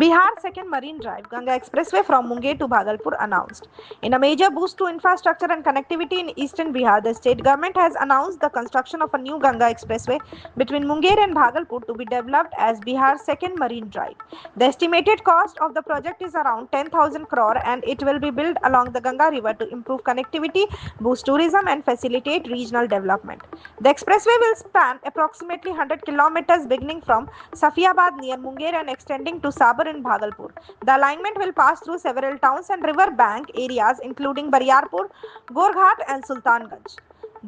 Bihar Second Marine Drive, Ganga Expressway from Munger to Bhagalpur announced. In a major boost to infrastructure and connectivity in eastern Bihar, the state government has announced the construction of a new Ganga Expressway between Munger and Bhagalpur to be developed as Bihar's second marine drive. The estimated cost of the project is around 10,000 crore and it will be built along the Ganga River to improve connectivity, boost tourism and facilitate regional development. The expressway will span approximately 100 kilometers beginning from Safiabad near Munger and extending to Sabar in Bhagalpur. The alignment will pass through several towns and river bank areas including Bariarpur, Gorghat and Sultanganj.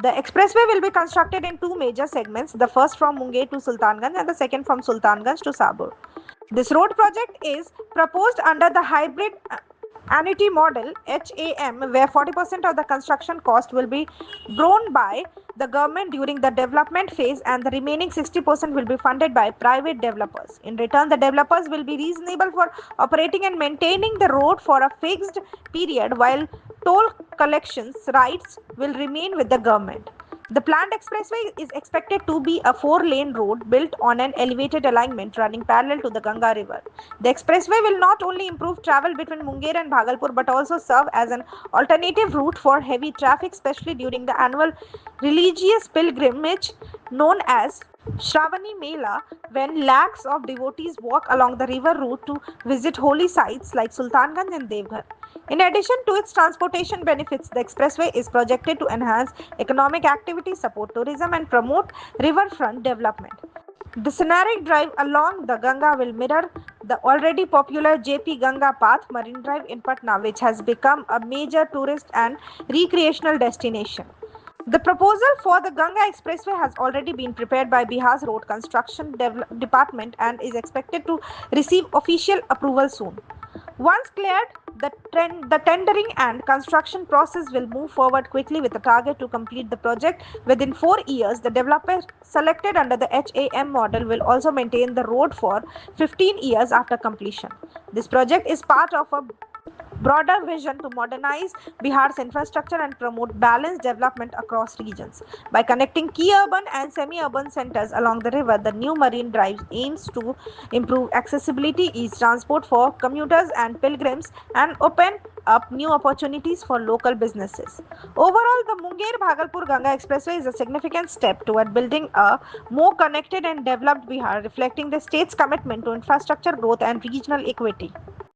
The expressway will be constructed in two major segments, the first from Munger to Sultanganj and the second from Sultanganj to Sabur. This road project is proposed under the hybrid annuity model HAM, where 40% of the construction cost will be borne by the government during the development phase and the remaining 60% will be funded by private developers. In return, the developers will be reasonable for operating and maintaining the road for a fixed period while toll collections rights will remain with the government. The planned expressway is expected to be a 4-lane road built on an elevated alignment running parallel to the Ganga River. The expressway will not only improve travel between Munger and Bhagalpur but also serve as an alternative route for heavy traffic, especially during the annual religious pilgrimage known as Shravani Mela, when lakhs of devotees walk along the river route to visit holy sites like Sultanganj and Devghar. In addition to its transportation benefits, the expressway is projected to enhance economic activity, support tourism, and promote riverfront development. The scenic drive along the Ganga will mirror the already popular JP Ganga Path Marine Drive in Patna, which has become a major tourist and recreational destination. The proposal for the Ganga Expressway has already been prepared by Bihar's Road Construction Department and is expected to receive official approval soon. Once cleared, the tendering and construction process will move forward quickly with a target to complete the project within 4 years. The developer selected under the HAM model will also maintain the road for 15 years after completion. This project is part of a broader vision to modernize Bihar's infrastructure and promote balanced development across regions. By connecting key urban and semi-urban centers along the river, the new marine drive aims to improve accessibility, ease transport for commuters and pilgrims, and open up new opportunities for local businesses. Overall, the Munger-Bhagalpur Ganga Expressway is a significant step toward building a more connected and developed Bihar, reflecting the state's commitment to infrastructure growth and regional equity.